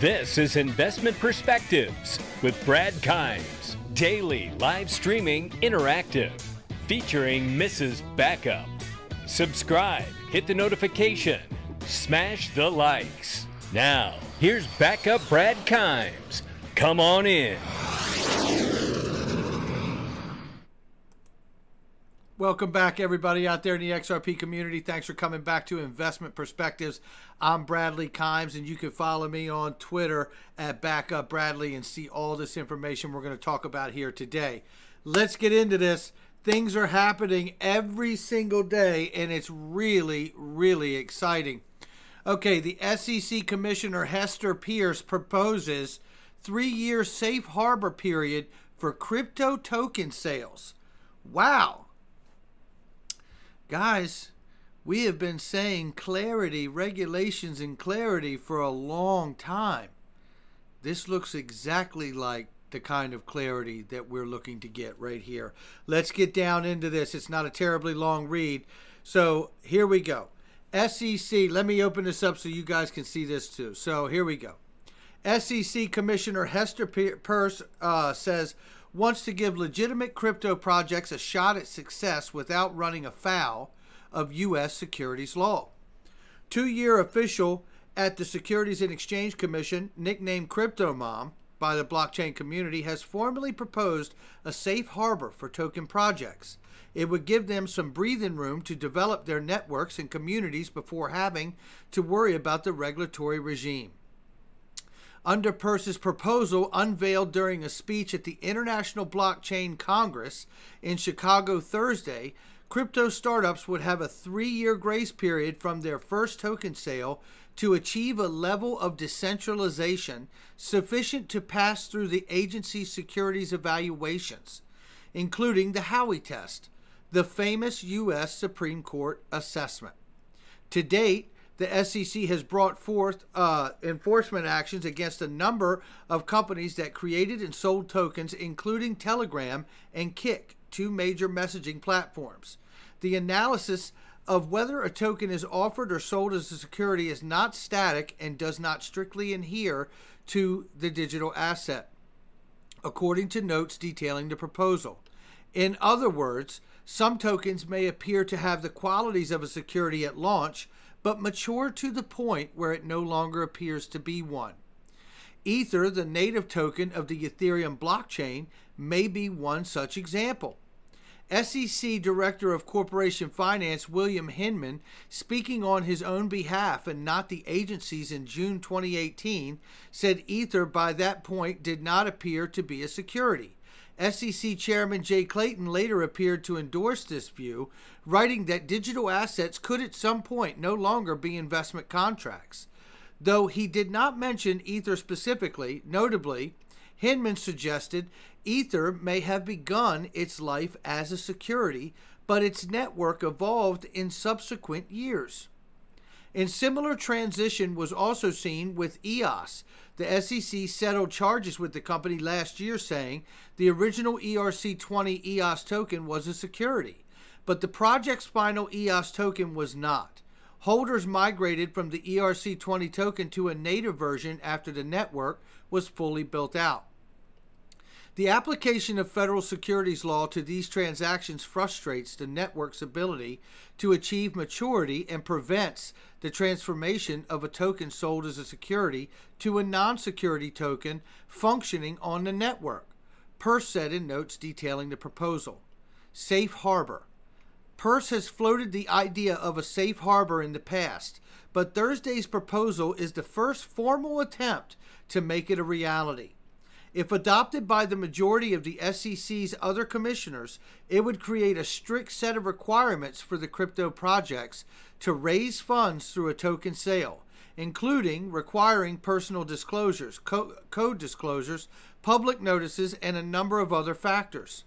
This is Investment Perspectives with Brad Kimes. Daily live streaming interactive. Featuring Mrs. Backup. Subscribe, hit the notification, smash the likes. Now, here's Backup Brad Kimes. Come on in. Welcome back, everybody out there in the XRP community. Thanks for coming back to Investment Perspectives. I'm Bradley Kimes, and you can follow me on Twitter at Backup Bradley and see all this information we're going to talk about here today. Let's get into this. Things are happening every single day, and it's really, really exciting. Okay, the SEC Commissioner Hester Peirce proposes 3-year safe harbor period for crypto token sales. Wow. Guys, we have been saying clarity, regulations, and clarity for a long time. This looks exactly like the kind of clarity that we're looking to get right here. Let's get down into this. It's not a terribly long read. So here we go. SEC, let me open this up so you guys can see this too. So here we go. SEC Commissioner Hester Peirce says, wants to give legitimate crypto projects a shot at success without running afoul of U.S. securities law. 2-year official at the Securities and Exchange Commission, nicknamed Crypto Mom by the blockchain community, has formally proposed a safe harbor for token projects. It would give them some breathing room to develop their networks and communities before having to worry about the regulatory regime. Under Peirce's proposal, unveiled during a speech at the International Blockchain Congress in Chicago Thursday, crypto startups would have a 3-year grace period from their first token sale to achieve a level of decentralization sufficient to pass through the agency's securities evaluations, including the Howey test, the famous U.S. Supreme Court assessment. To date, the SEC has brought forth enforcement actions against a number of companies that created and sold tokens, including Telegram and Kik, 2 major messaging platforms. The analysis of whether a token is offered or sold as a security is not static and does not strictly adhere to the digital asset, according to notes detailing the proposal. In other words, some tokens may appear to have the qualities of a security at launch, but mature to the point where it no longer appears to be one. Ether, the native token of the Ethereum blockchain, may be one such example. SEC Director of Corporation Finance William Hinman, speaking on his own behalf and not the agency's in June 2018, said Ether by that point did not appear to be a security. SEC Chairman Jay Clayton later appeared to endorse this view, writing that digital assets could at some point no longer be investment contracts. Though he did not mention Ether specifically, notably, Hinman suggested Ether may have begun its life as a security, but its network evolved in subsequent years. A similar transition was also seen with EOS. The SEC settled charges with the company last year, saying the original ERC20 EOS token was a security, but the project's final EOS token was not. Holders migrated from the ERC20 token to a native version after the network was fully built out. The application of federal securities law to these transactions frustrates the network's ability to achieve maturity and prevents the transformation of a token sold as a security to a non-security token functioning on the network, Peirce said in notes detailing the proposal. Safe harbor. Peirce has floated the idea of a safe harbor in the past, but Thursday's proposal is the first formal attempt to make it a reality. If adopted by the majority of the SEC's other commissioners, it would create a strict set of requirements for the crypto projects to raise funds through a token sale, including requiring personal disclosures, code disclosures, public notices, and a number of other factors.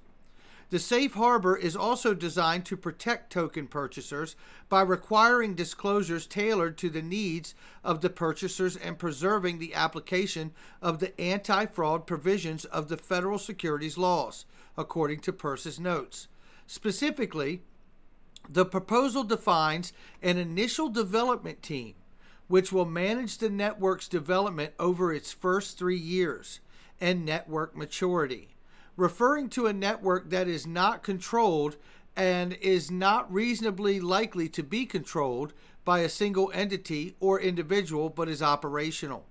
The safe harbor is also designed to protect token purchasers by requiring disclosures tailored to the needs of the purchasers and preserving the application of the anti-fraud provisions of the federal securities laws, according to Peirce's notes. Specifically, the proposal defines an initial development team which will manage the network's development over its first 3 years, and network maturity, referring to a network that is not controlled and is not reasonably likely to be controlled by a single entity or individual, but is operational.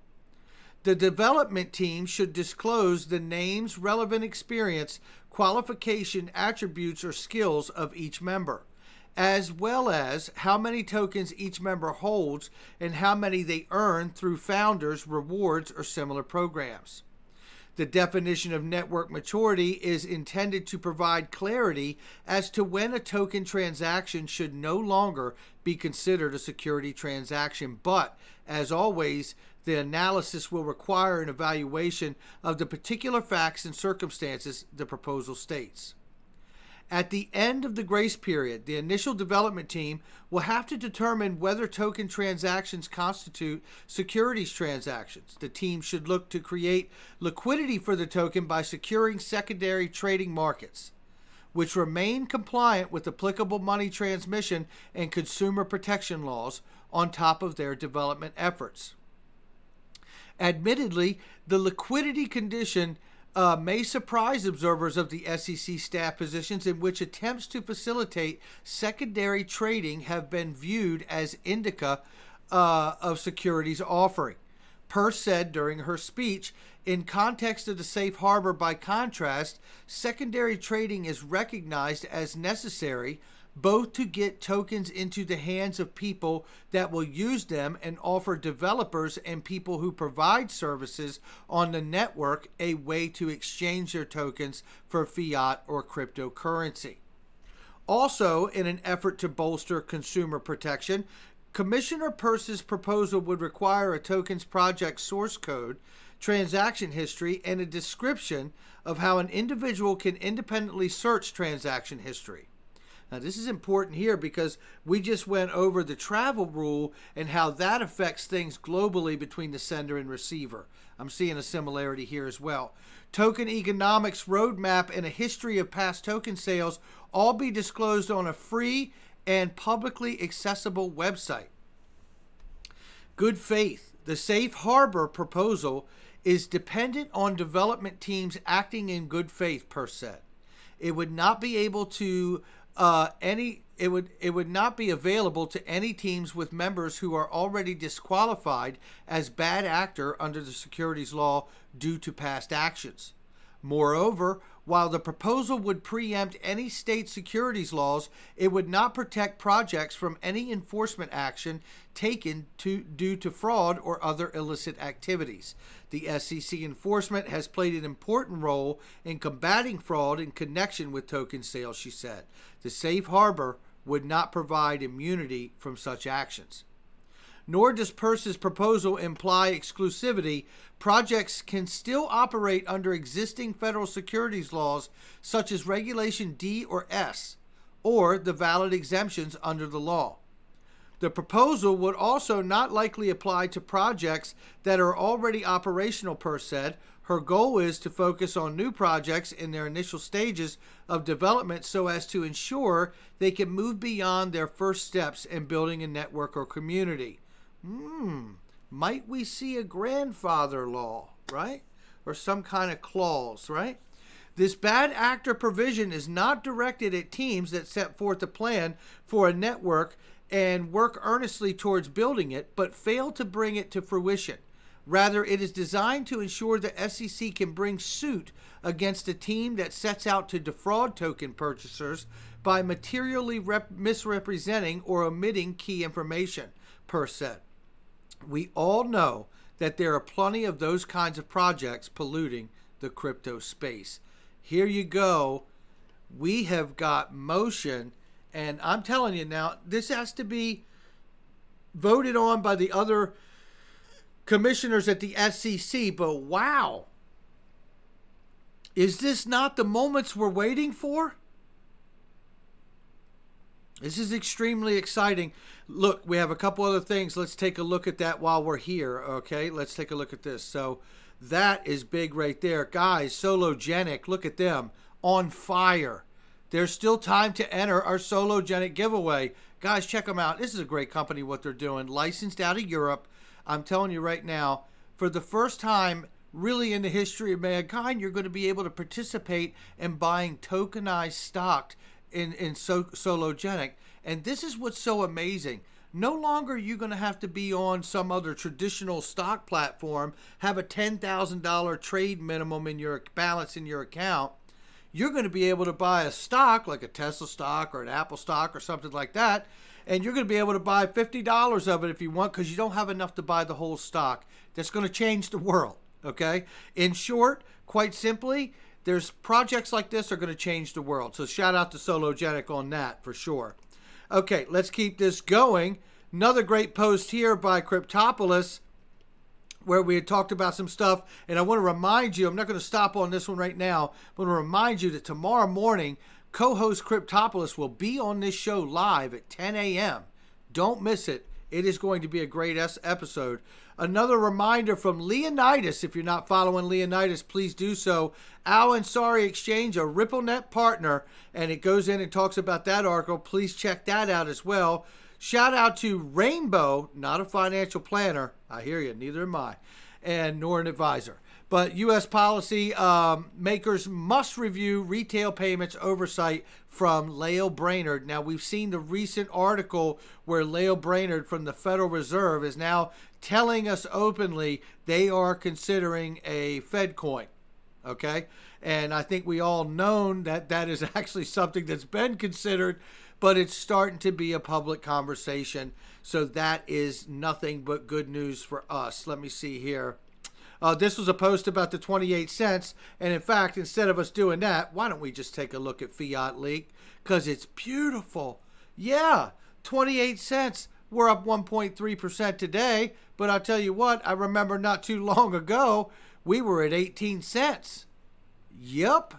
The development team should disclose the names, relevant experience, qualification, attributes, or skills of each member, as well as how many tokens each member holds and how many they earn through founders, rewards, or similar programs. The definition of network maturity is intended to provide clarity as to when a token transaction should no longer be considered a security transaction, but, as always, the analysis will require an evaluation of the particular facts and circumstances the proposal states. At the end of the grace period, the initial development team will have to determine whether token transactions constitute securities transactions. The team should look to create liquidity for the token by securing secondary trading markets, which remain compliant with applicable money transmission and consumer protection laws on top of their development efforts. Admittedly, the liquidity condition may surprise observers of the SEC staff positions in which attempts to facilitate secondary trading have been viewed as indica of securities offering. Peirce said during her speech, in context of the safe harbor, by contrast, secondary trading is recognized as necessary both to get tokens into the hands of people that will use them and offer developers and people who provide services on the network a way to exchange their tokens for fiat or cryptocurrency. Also, in an effort to bolster consumer protection, Commissioner Peirce's proposal would require a token's project source code, transaction history, and a description of how an individual can independently search transaction history. Now, this is important here because we just went over the travel rule and how that affects things globally between the sender and receiver. I'm seeing a similarity here as well. Token economics roadmap and a history of past token sales all be disclosed on a free and publicly accessible website. Good faith. The safe harbor proposal is dependent on development teams acting in good faith, Peirce said. It would not be able to it would not be available to any teams with members who are already disqualified as bad actor under the securities law due to past actions. Moreover, while the proposal would preempt any state securities laws, it would not protect projects from any enforcement action taken due to fraud or other illicit activities. The SEC enforcement has played an important role in combating fraud in connection with token sales, she said. The safe harbor would not provide immunity from such actions. Nor does Peirce's proposal imply exclusivity. Projects can still operate under existing federal securities laws such as Regulation D or S, or the valid exemptions under the law. The proposal would also not likely apply to projects that are already operational, Peirce said. Her goal is to focus on new projects in their initial stages of development so as to ensure they can move beyond their first steps in building a network or community. Might we see a grandfather law, right? Or some kind of clause, right? This bad actor provision is not directed at teams that set forth a plan for a network and work earnestly towards building it, but fail to bring it to fruition. Rather, it is designed to ensure the SEC can bring suit against a team that sets out to defraud token purchasers by materially misrepresenting or omitting key information, Peirce said. We all know that there are plenty of those kinds of projects polluting the crypto space. Here you go. We have got motion, and I'm telling you now, this has to be voted on by the other commissioners at the SEC, but wow. Is this not the moments we're waiting for? This is extremely exciting. Look, we have a couple other things. Let's take a look at that while we're here, okay? Let's take a look at this. So that is big right there. Guys, Sologenic, look at them. On fire. There's still time to enter our Sologenic giveaway. Guys, check them out. This is a great company, what they're doing. Licensed out of Europe. I'm telling you right now, for the first time really in the history of mankind, you're going to be able to participate in buying tokenized stock in Sologenic. And this is what's so amazing. No longer are you going to have to be on some other traditional stock platform, have a $10,000 trade minimum in your balance in your account. You're going to be able to buy a stock like a Tesla stock or an Apple stock or something like that, and you're going to be able to buy $50 of it if you want, because you don't have enough to buy the whole stock. That's going to change the world, okay? In short, quite simply, there's projects like this are going to change the world. So shout out to Sologenic on that for sure. Okay, let's keep this going. Another great post here by Cryptopolis, where we had talked about some stuff, and I want to remind you, I'm not going to stop on this one right now, but I want to remind you that tomorrow morning, co-host Cryptopolis will be on this show live at 10 a.m. Don't miss it. It is going to be a great episode. Another reminder from Leonidas, if you're not following Leonidas, please do so. Al Ansari Exchange, a RippleNet partner, and it goes in and talks about that article. Please check that out as well. Shout out to Rainbow, not a financial planner. I hear you, neither am I, and nor an advisor. But U.S. policy makers must review retail payments oversight from Lael Brainerd. Now, we've seen the recent article where Lael Brainerd from the Federal Reserve is now telling us openly they are considering a Fed coin, okay? And I think we all known that that is actually something that's been considered, but it's starting to be a public conversation. So that is nothing but good news for us. Let me see here. This was a post about the 28 cents. And in fact, instead of us doing that, why don't we just take a look at Fiat Leak? Because it's beautiful. Yeah, 28 cents. We're up 1.3% today. But I'll tell you what, I remember not too long ago, we were at 18 cents. Yep.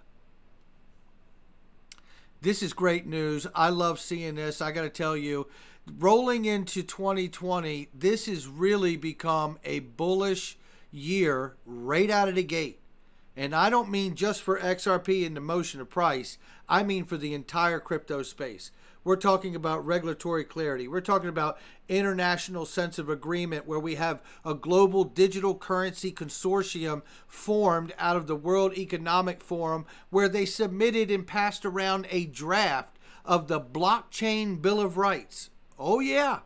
This is great news. I love seeing this. I got to tell you, rolling into 2020, this has really become a bullish year right out of the gate. And I don't mean just for XRP and the motion of price. I mean for the entire crypto space. We're talking about regulatory clarity. We're talking about international sense of agreement, where we have a global digital currency consortium formed out of the World Economic Forum, where they submitted and passed around a draft of the blockchain Bill of Rights. Oh yeah,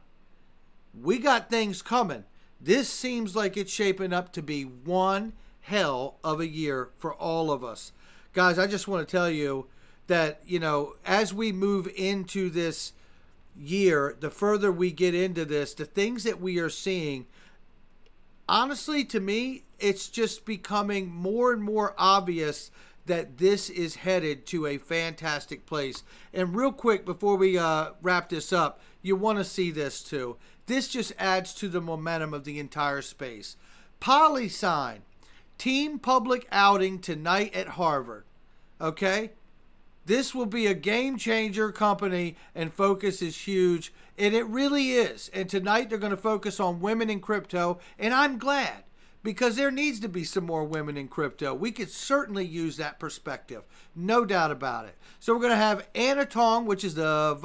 we got things coming. This seems like it's shaping up to be one hell of a year for all of us. Guys, I just want to tell you that, you know, as we move into this year, the further we get into this, the things that we are seeing, honestly, to me, it's just becoming more and more obvious that this is headed to a fantastic place. And real quick, before we wrap this up, you want to see this too. This just adds to the momentum of the entire space. Polysign, team public outing tonight at Harvard. Okay? This will be a game changer company, and focus is huge. And it really is. And tonight they're going to focus on women in crypto. And I'm glad, because there needs to be some more women in crypto. We could certainly use that perspective. No doubt about it. So we're going to have Anna Tong, which is the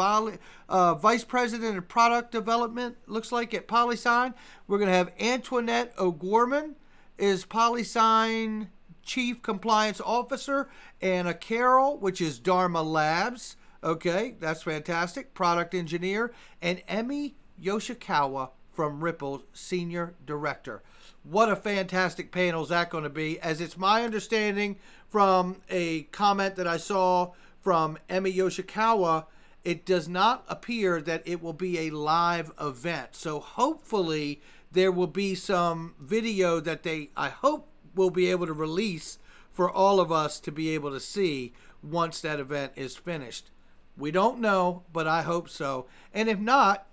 Vice President of Product Development, looks like, at Polysign. We're going to have Antoinette O'Gorman, is Polysign Chief Compliance Officer. Anna Carroll, which is Dharma Labs. Okay, that's fantastic. Product Engineer. And Emi Yoshikawa from Ripple, Senior Director. What a fantastic panel is that going to be, as it's my understanding from a comment that I saw from Emi Yoshikawa, it does not appear that it will be a live event. So hopefully there will be some video that I hope will be able to release for all of us to be able to see once that event is finished. We don't know, but I hope so. And if not,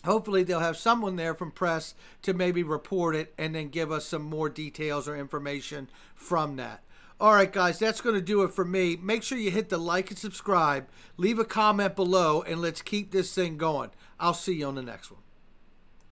hopefully they'll have someone there from press to maybe report it and then give us some more details or information from that. All right, guys, that's going to do it for me. Make sure you hit the like and subscribe. Leave a comment below, and let's keep this thing going. I'll see you on the next one.